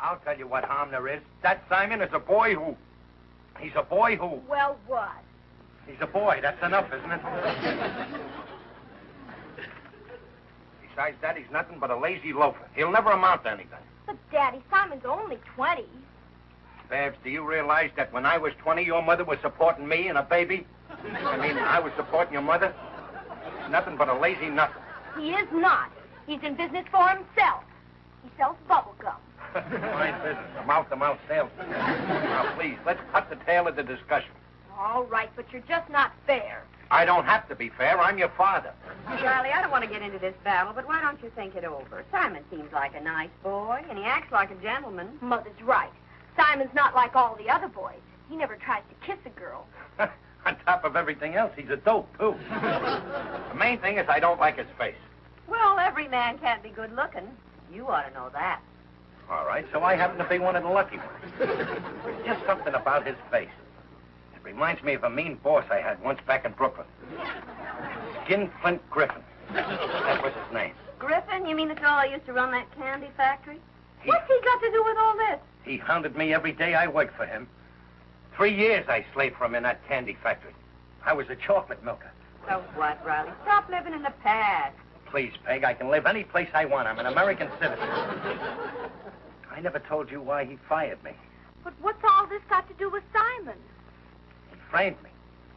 I'll tell you what harm there is. That Simon is a boy who... He's a boy who... Well, what? He's a boy. That's enough, isn't it? Besides that, he's nothing but a lazy loafer. He'll never amount to anything. But, Daddy, Simon's only 20. Babs, do you realize that when I was 20, your mother was supporting me and a baby? I mean, I was supporting your mother? Nothing but a lazy nothing. He is not. He's in business for himself. He sells bubble gum. Fine business, a mouth-to-mouth salesman. Now, please, let's cut the tail of the discussion. All right, but you're just not fair. I don't have to be fair. I'm your father. Riley, I don't want to get into this battle, but why don't you think it over? Simon seems like a nice boy, and he acts like a gentleman. Mother's right. Simon's not like all the other boys. He never tries to kiss a girl. On top of everything else, he's a dope, too. The main thing is I don't like his face. Well, every man can't be good looking. You ought to know that. All right, so I happen to be one of the lucky ones. There's just something about his face. It reminds me of a mean boss I had once back in Brooklyn. Skinflint Griffin. That was his name. Griffin? You mean the fellow that used to run that candy factory? What's he got to do with all this? He hounded me every day I worked for him. 3 years I slaved for him in that candy factory. I was a chocolate milker. So what, Riley? Stop living in the past. Please, Peg, I can live any place I want. I'm an American citizen. I never told you why he fired me. But what's all this got to do with Simon? He framed me.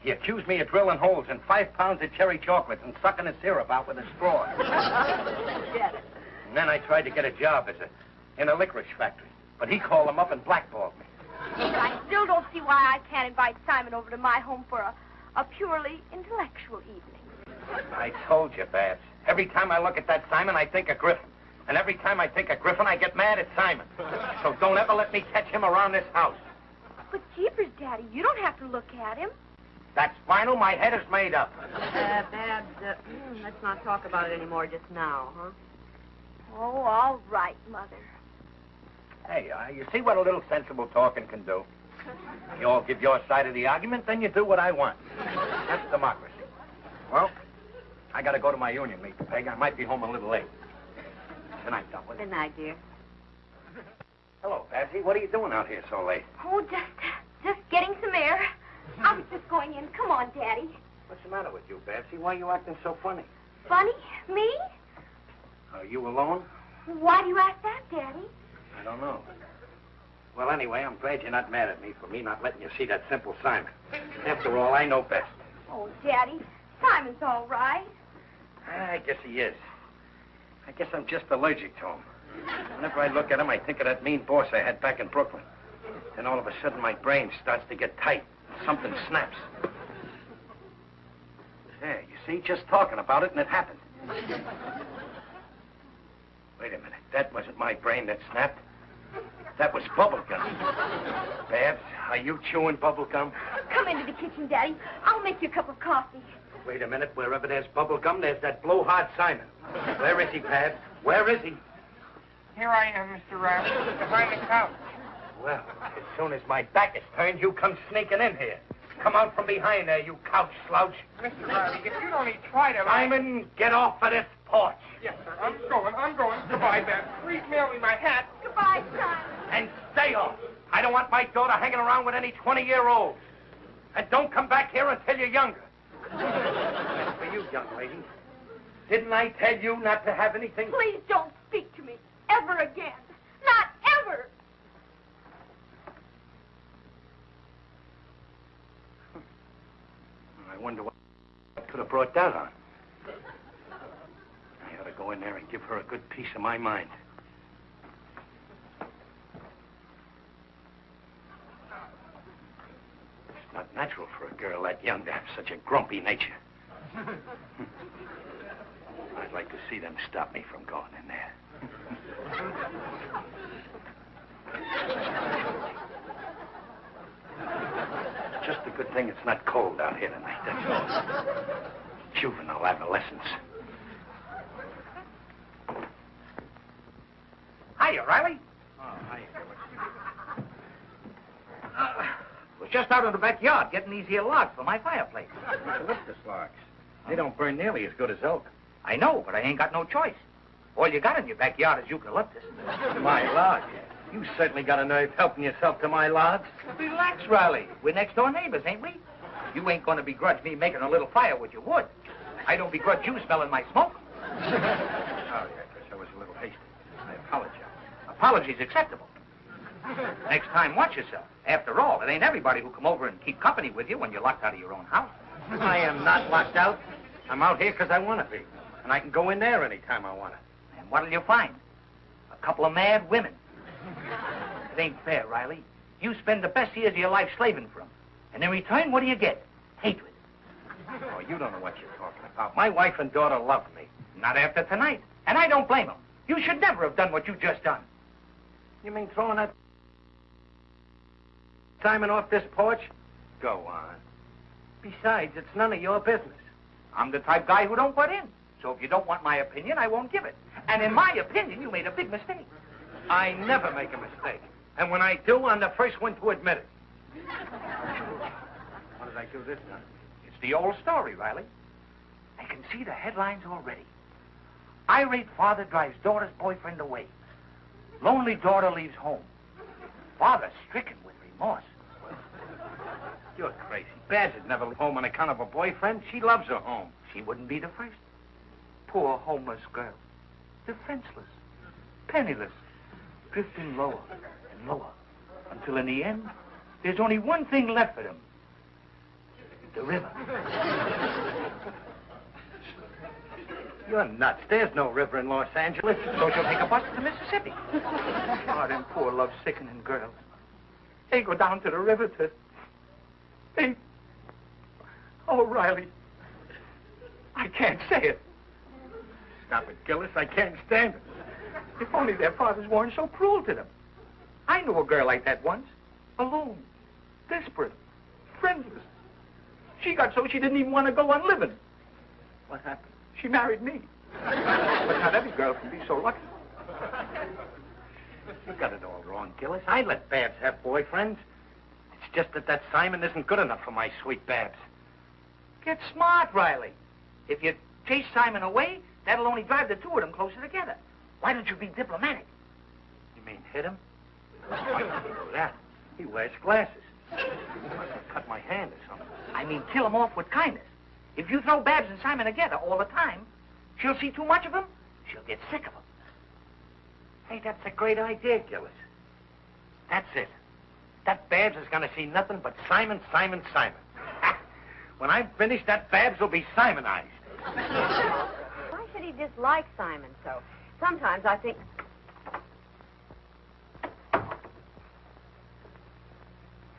He accused me of drilling holes in 5 pounds of cherry chocolates and sucking the syrup out with a straw. Get it. And then I tried to get a job in a licorice factory. But he called him up and blackballed me. But I still don't see why I can't invite Simon over to my home for a purely intellectual evening. I told you, Babs. Every time I look at that Simon, I think of Griffin. And every time I think of Griffin, I get mad at Simon. So don't ever let me catch him around this house. But jeepers, Daddy, you don't have to look at him. That's final. My head is made up. Babs, let's not talk about it anymore just now, huh? Oh, all right, Mother. Hey, you see what a little sensible talking can do? You all give your side of the argument, then you do what I want. That's democracy. Well, I gotta go to my union meeting, Peg. I might be home a little late. Good night, Dublin. Good night, dear. Hello, Patsy. What are you doing out here so late? Oh, just getting some air. I was just going in. Come on, Daddy. What's the matter with you, Patsy? Why are you acting so funny? Funny? Me? Are you alone? Why do you ask that, Daddy? I don't know. Well, anyway, I'm glad you're not mad at me for me not letting you see that simple Simon. After all, I know best. Oh, Daddy, Simon's all right. I guess he is. I guess I'm just allergic to him. Whenever I look at him, I think of that mean boss I had back in Brooklyn. Then all of a sudden, my brain starts to get tight. Something snaps. There, you see, just talking about it, and it happened. Wait a minute. That wasn't my brain that snapped. That was bubble gum. Babs, are you chewing bubble gum? Come into the kitchen, Daddy. I'll make you a cup of coffee. Wait a minute. Wherever there's bubble gum, there's that blowhard Simon. Where is he, Babs? Where is he? Here I am, Mr. Rabbit, behind the couch. Well, as soon as my back is turned, you come sneaking in here. Come out from behind there, you couch slouch. Mr. Riley, if you'd only try to... Simon, get off of this porch. Yes, sir. I'm going. Goodbye, Babs. Please mail me my hat. Goodbye, son. And stay off. I don't want my daughter hanging around with any 20-year-olds. And don't come back here until you're younger. As for you, young lady, didn't I tell you not to have anything... Please don't speak to me ever again. Not ever. I wonder what could have brought that on. I ought to go in there and give her a good piece of my mind. It's not natural for a girl that young to have such a grumpy nature. I'd like to see them stop me from going in there. Just a good thing it's not cold out here tonight, that's all. Juvenile adolescence. Hiya, Riley. Oh, hiya. Was just out in the backyard getting these here logs for my fireplace. Eucalyptus logs. They don't burn nearly as good as oak. I know, but I ain't got no choice. All you got in your backyard is eucalyptus. My logs. You certainly got a nerve helping yourself to my logs. Relax, Riley. We're next-door neighbors, ain't we? You ain't going to begrudge me making a little fire with your wood. I don't begrudge you smelling my smoke. Sorry, I guess I was a little hasty. I apologize. Apologies acceptable. Next time, watch yourself. After all, it ain't everybody who come over and keep company with you when you're locked out of your own house. I am not locked out. I'm out here because I want to be. And I can go in there anytime I want to. And what'll you find? A couple of mad women. It ain't fair, Riley. You spend the best years of your life slaving for 'em. And in return, what do you get? Hatred. Oh, you don't know what you're talking about. My wife and daughter love me. Not after tonight. And I don't blame 'em. You should never have done what you just done. You mean throwing that Simon off this porch? Go on. Besides, it's none of your business. I'm the type guy who don't butt in. So if you don't want my opinion, I won't give it. And in my opinion, you made a big mistake. I never make a mistake. And when I do, I'm the first one to admit it. What did I do this time? It's the old story, Riley. I can see the headlines already. Irate father drives daughter's boyfriend away. Lonely daughter leaves home. Father stricken with remorse. You're crazy. Babs would never leave home on account of a boyfriend. She loves her home. She wouldn't be the first. Poor homeless girl. Defenseless. Penniless. Drifting lower and lower. Until in the end, there's only one thing left for them. The river. You're nuts. There's no river in Los Angeles. So she'll take a bus to Mississippi. Oh, them poor love-sickening girls. They go down to the river to... They... Oh, Riley. I can't say it. Stop it, Gillis. I can't stand it. If only their fathers weren't so cruel to them. I knew a girl like that once. Alone. Desperate. Friendless. She got so she didn't even want to go on living. What happened? She married me. But not every girl can be so lucky. You got it all wrong, Gillis. I let Babs have boyfriends. It's just that Simon isn't good enough for my sweet Babs. Get smart, Riley. If you chase Simon away, that'll only drive the two of them closer together. Why don't you be diplomatic? You mean hit him? Why would he do that? He wears glasses. He must have cut my hand or something. I mean, kill him off with kindness. If you throw Babs and Simon together all the time, she'll see too much of him. She'll get sick of him. Hey, that's a great idea, Gillis. That's it. That Babs is going to see nothing but Simon, Simon, Simon. When I'm finished, that Babs will be Simonized. Why should he dislike Simon so? Sometimes I think...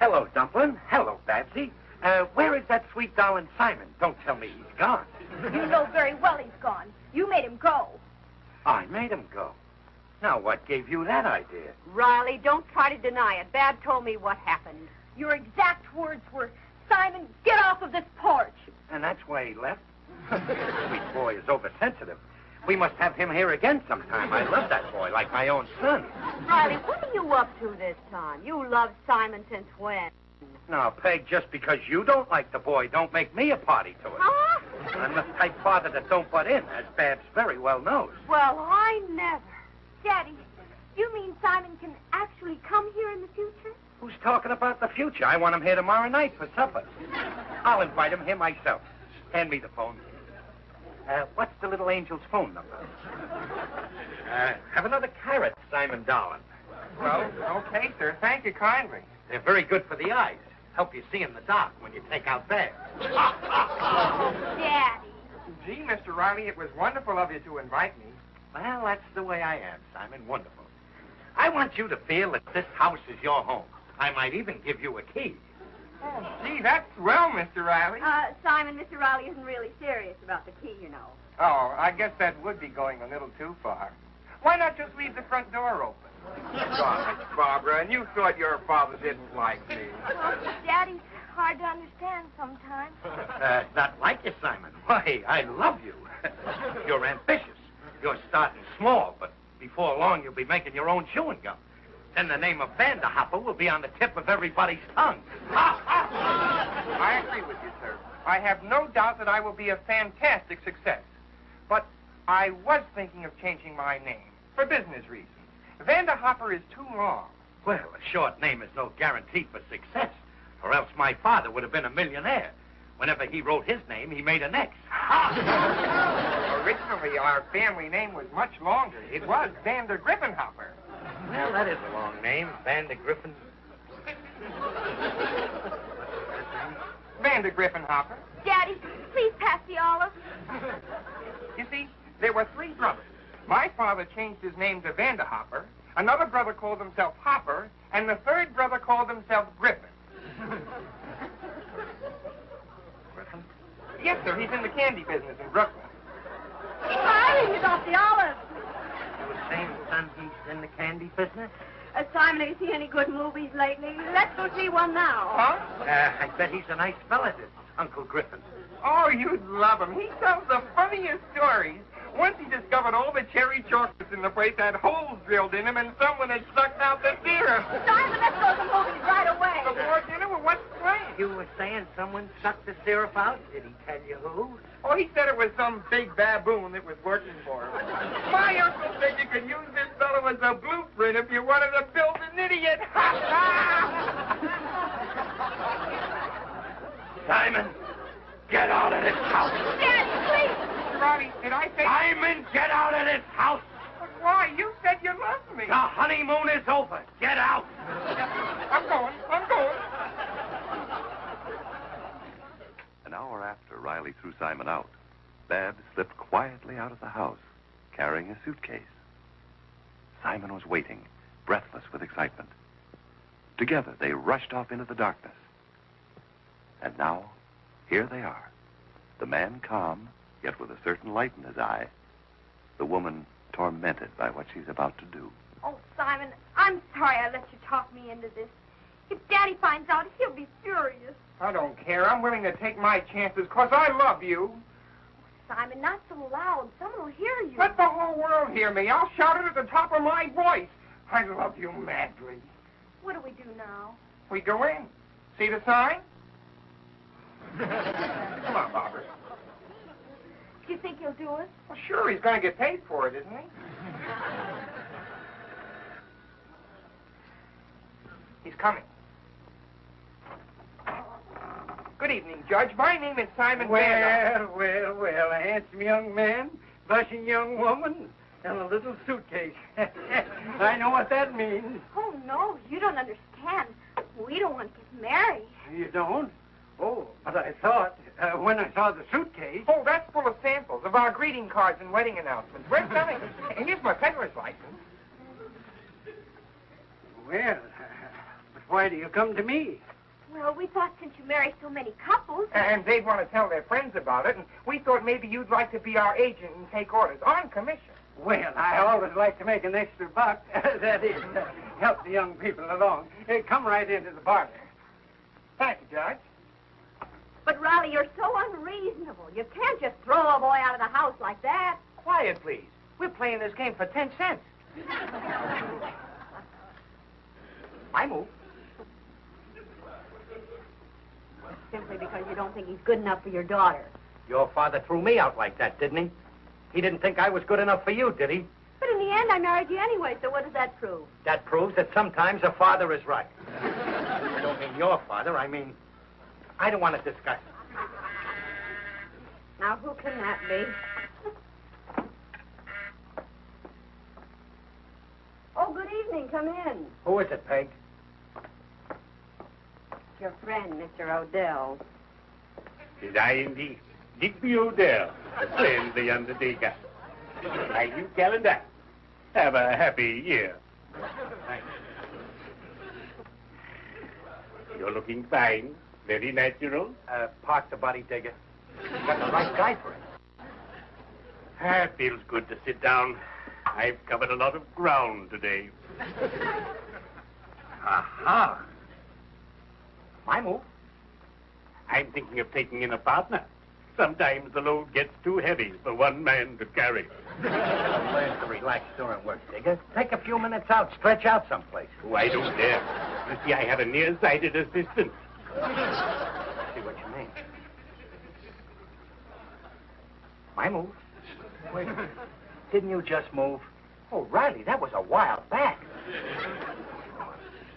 Hello, Dumplin'. Hello, Babsy. Where is that sweet darling Simon? Don't tell me he's gone. You know very well he's gone. You made him go. I made him go. Now, what gave you that idea? Riley, don't try to deny it. Bab told me what happened. Your exact words were, Simon, get off of this porch. And that's why he left? Sweet boy is oversensitive. We must have him here again sometime. I love that boy like my own son. Riley, what are you up to this time? You loved Simon since when? Now, Peg, just because you don't like the boy, don't make me a party to it. Huh? I'm the type father that don't butt in, as Babs very well knows. Well, I never. Daddy, you mean Simon can actually come here in the future? Who's talking about the future? I want him here tomorrow night for supper. I'll invite him here myself. Hand me the phone. What's the little angel's phone number? Have another carrot, Simon darling. Well, okay, sir. Thank you kindly. They're very good for the eyes. Help you see in the dark when you take out Babs. Daddy. Gee, Mr. Riley, it was wonderful of you to invite me. Well, that's the way I am, Simon. Wonderful. I want you to feel that this house is your home. I might even give you a key. Oh, gee, that's swell, Mr. Riley. Simon, Mr. Riley isn't really serious about the key, you know. Oh, I guess that would be going a little too far. Why not just leave the front door open? God, Barbara, and you thought your father didn't like me. Well, Daddy's hard to understand sometimes. Not like you, Simon. Why, I love you. You're ambitious. You're starting small, but before long you'll be making your own chewing gum. Then the name of Vanderhopper will be on the tip of everybody's tongue. I agree with you, sir. I have no doubt that I will be a fantastic success. But I was thinking of changing my name for business reasons. Vanderhopper is too long. Well, a short name is no guarantee for success, or else my father would have been a millionaire. Whenever he wrote his name, he made an X. Originally, our family name was much longer. It was Vander Griffinhopper. Well, that is a long name, Vander Griffin. Vander Griffinhopper. Daddy, please pass the olive. You see, there were 3 brothers. My father changed his name to Vanderhopper. Another brother called himself Hopper, and the 3rd brother called himself Griffin. Griffin? Yes, sir. He's in the candy business in Brooklyn. Darling, you got the olive. You were saying, son, he's in the candy business? Simon, have you seen any good movies lately? Let's go see one now. Huh? I bet he's a nice fella, this Uncle Griffin. Oh, you'd love him. He tells the funniest stories. Once he discovered all the cherry chocolates in the place had holes drilled in them, and someone had sucked out the syrup. Simon, let's go to the movies right away. Before dinner, well, what's playing? You were saying someone sucked the syrup out? Did he tell you who? Oh, he said it was some big baboon that was working for him. My uncle said you could use this fellow as a blueprint if you wanted to build an idiot. Simon, get out of this house. Daddy, please. Ronnie, did I say... Simon, get out of this house. But why? You said you loved me. The honeymoon is over. Get out. I'm going. An hour after Riley threw Simon out, Babs slipped quietly out of the house, carrying a suitcase. Simon was waiting, breathless with excitement. Together, they rushed off into the darkness. And now, here they are. The man calm, yet with a certain light in his eye. The woman tormented by what she's about to do. Oh, Simon, I'm sorry I let you talk me into this. If Daddy finds out, he'll be furious. I don't care. I'm willing to take my chances, 'cause I love you. Simon, not so loud. Someone will hear you. Let the whole world hear me. I'll shout it at the top of my voice. I love you madly. What do we do now? We go in. See the sign? Come on, Barbara. Do you think he'll do it? Well, sure, he's going to get paid for it, isn't he? He's coming. Good evening, Judge. My name is Simon Vanderhopper. Well, a handsome young man, blushing young woman, and a little suitcase. I know what that means. Oh, no, you don't understand. We don't want to get married. You don't? Oh, but I thought, when I saw the suitcase... Oh, that's full of samples of our greeting cards and wedding announcements. We're selling them. And here's my peddler's license. Well, but why do you come to me? Well, we thought since you marry so many couples... And they'd want to tell their friends about it, and we thought maybe you'd like to be our agent and take orders on commission. Well, I always like to make an extra buck. That is, help the young people along. Come right into the parlor. Thank you, Judge. But, Riley, you're so unreasonable. You can't just throw a boy out of the house like that. Quiet, please. We're playing this game for 10 cents. I move. Simply because you don't think he's good enough for your daughter. Your father threw me out like that, didn't he? He didn't think I was good enough for you, did he? But in the end, I married you anyway, so what does that prove? That proves that sometimes a father is right. I don't mean your father, I mean... I don't want to discuss it. Now, who can that be? Oh, good evening. Come in. Who is it, Peg? Your friend, Mr. Odell. Is I indeed? Digby Odell, a friendly undertaker. Thank you, Calendar. Have a happy year. Thanks. You're looking fine. Very natural. Park the body digger. You got the right guy for it. It feels good to sit down. I've covered a lot of ground today. Aha. My move. I'm thinking of taking in a partner. Sometimes the load gets too heavy for one man to carry. Learn to relax during work, digger. Take a few minutes out. Stretch out someplace. Oh, I don't dare. You see, I have a nearsighted assistant. I see what you mean. My move. Wait. Didn't you just move? Oh, Riley, that was a while back.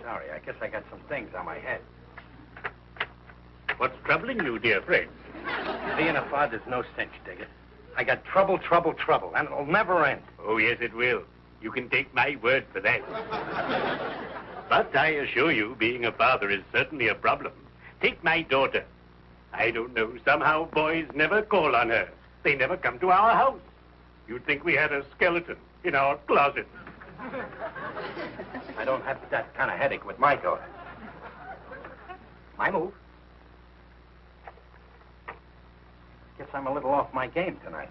Sorry, I guess I got some things on my head. What's troubling you, dear friend? Being a father's no cinch, Digger. I got trouble, and it'll never end. Oh, yes, it will. You can take my word for that. But I assure you, being a father is certainly a problem. Take my daughter. I don't know, somehow boys never call on her. They never come to our house. You'd think we had a skeleton in our closet. I don't have that kind of headache with my daughter. My move. Guess I'm a little off my game tonight.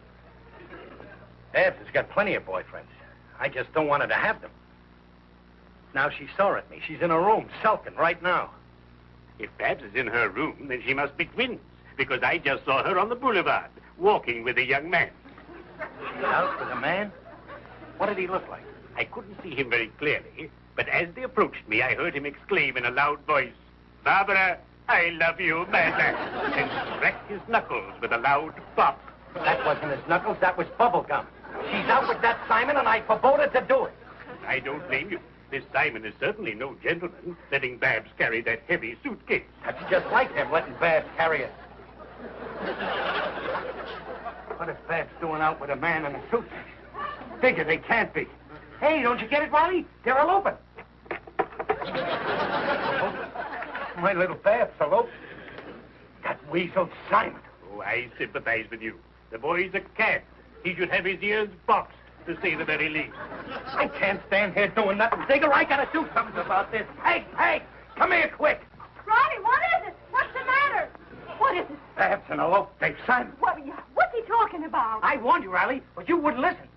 Babs has got plenty of boyfriends. I just don't want her to have them. Now she saw at me. She's in her room, sulking right now. If Babs is in her room, then she must be twins, because I just saw her on the boulevard, walking with a young man. She's out with a man? What did he look like? I couldn't see him very clearly, but as they approached me, I heard him exclaim in a loud voice, "Barbara, I love you, madly," and cracked his knuckles with a loud pop. That wasn't his knuckles, that was bubble gum. She's out with that Simon, and I forbade her to do it. I don't blame you. This Simon is certainly no gentleman, letting Babs carry that heavy suitcase. That's just like him, letting Babs carry it. What is Babs doing out with a man in a suitcase? Figure they can't be. Hey, don't you get it, Riley? They're eloping. My little Babs eloped. That weasel Simon. Oh, I sympathize with you. The boy's a cad. He should have his ears boxed, to say the very least. I can't stand here doing nothing. Digger, I gotta do something about this. Hey, come here quick. Riley, what is it? What's the matter? What is it? Babs and eloped. They've Simon. What's he talking about? I warned you, Riley, but you wouldn't listen.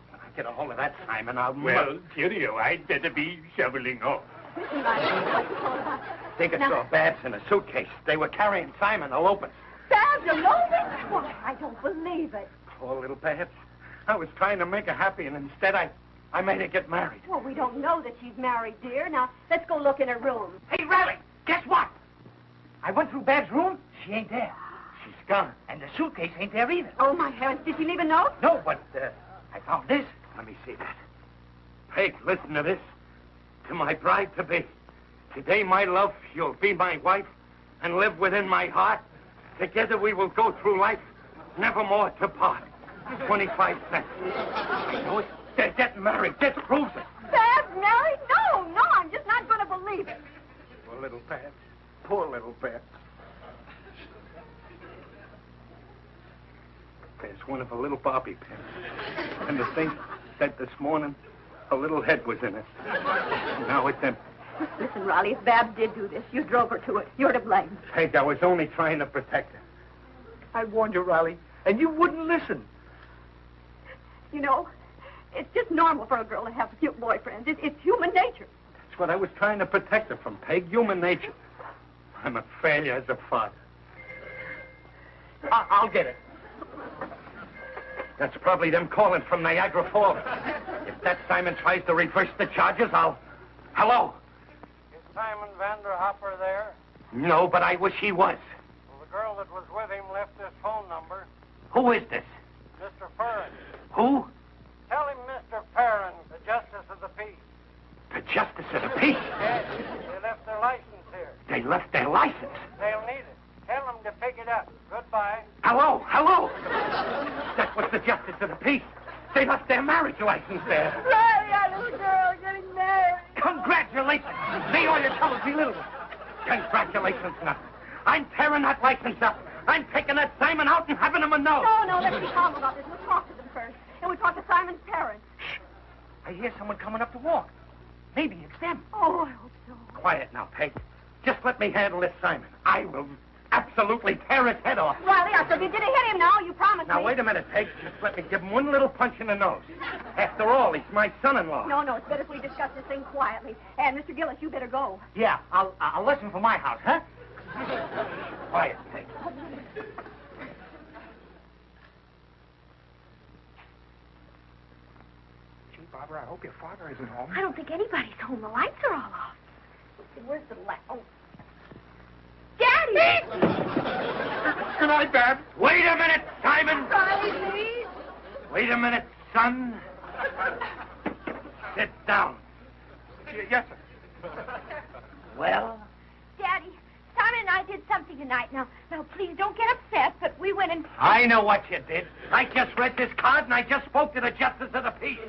When I get a hold of that Simon, I'll... Well, cheerio. I'd better be shoveling off. Listen, Riley, what's he talking about? Digger saw Babs in a suitcase. They were carrying Simon eloping. Babs eloping? Why, I don't believe it. Poor little Babs. I was trying to make her happy, and instead I made her get married. Well, we don't know that she's married, dear. Now, let's go look in her room. Hey, Riley, guess what? I went through Babs' room. She ain't there. She's gone. And the suitcase ain't there either. Oh, my heavens. Did she leave a note? No, but I found this. Let me see that. Peg, listen to this. To my bride-to-be. Today, my love, you'll be my wife and live within my heart. Together we will go through life, never more to part. 25 cents. I know it. They're getting married. This proves it. Babs married? No, I'm just not going to believe it. Poor little Babs. Poor little Babs. There's one of her little bobby pins. And to think that this morning, a little head was in it. And now it's empty. Listen, Riley, if Babs did do this, you drove her to it. You're to blame. Peg, I was only trying to protect her. I warned you, Riley, and you wouldn't listen. You know, it's just normal for a girl to have a few boyfriends. It's human nature. That's what I was trying to protect her from, Peg. Human nature. I'm a failure as a father. I'll get it. That's probably them calling from Niagara Falls. If that Simon tries to reverse the charges, I'll... Hello? Is Simon Vanderhopper there? No, but I wish he was. Well, the girl that was with him left this phone number. Who is this? Mr. Perrin. Who? Tell him Mr. Perrin, the Justice of the Peace. The Justice of the Peace? Yes, they left their license here. They left their license. They'll need it. Tell them to pick it up. Goodbye. Hello? That was the Justice of the Peace. They left their marriage license there. Riley, our little girl getting married. Congratulations. See all your troubles be little. Congratulations, nothing. I'm tearing that license up. I'm taking that Simon out and having him a no. No, let's be calm about this. We'll talk to them first. And we'll talk to Simon's parents. I hear someone coming up to walk. Maybe it's them. Oh, I hope so. Quiet now, Peg. Just let me handle this Simon. I will absolutely tear his head off. Riley, I said you didn't hit him now. You promised me. Now, wait a minute, Peg. Just let me give him one little punch in the nose. After all, he's my son-in-law. No, it's better if we discuss this thing quietly. And, Mr. Gillis, you better go. Yeah, I'll listen for my house, huh? Quiet, Peg. Gee, Barbara, I hope your father isn't home. I don't think anybody's home. The lights are all off. Where's the light? Oh. Daddy! Good night, Babs. Wait a minute, Simon! Riley, please. Wait a minute, son. Sit down. Yes, sir. Well? Daddy, Simon and I did something tonight. Now, please don't get upset, but we went and... I know what you did. I just read this card and I just spoke to the Justice of the Peace.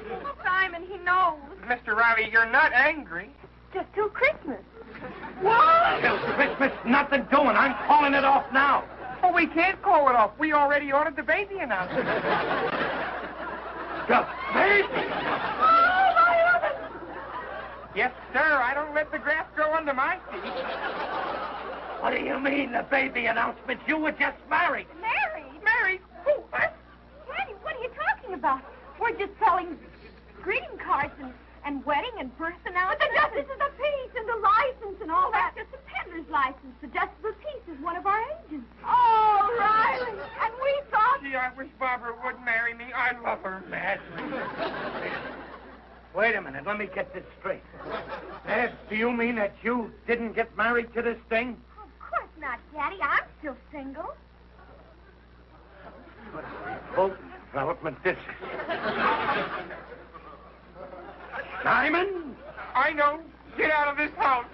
Simon, he knows. Mr. Riley, you're not angry. Just till Christmas. What? Till Christmas, nothing doing. I'm calling it off now. Oh, we can't call it off. We already ordered the baby announcement. The baby? Oh, my heavens! Yes, sir. I don't let the grass grow under my feet. What do you mean, the baby announcement? You were just married. Married? Mary, who? Daddy, what are you talking about? We're just selling greeting cards and wedding and birth announcements. But the Justice of the Peace and the license and all that. That's just a peddler's license. The Justice of the Peace is one of our agents. Oh, Riley. And we thought... Gee, I wish Barbara would marry me. I love her. Wait a minute. Let me get this straight. Do you mean that you didn't get married to this thing? Of course not, Daddy. I'm still single. What a revolting development this is. Simon? I know. Get out of this house.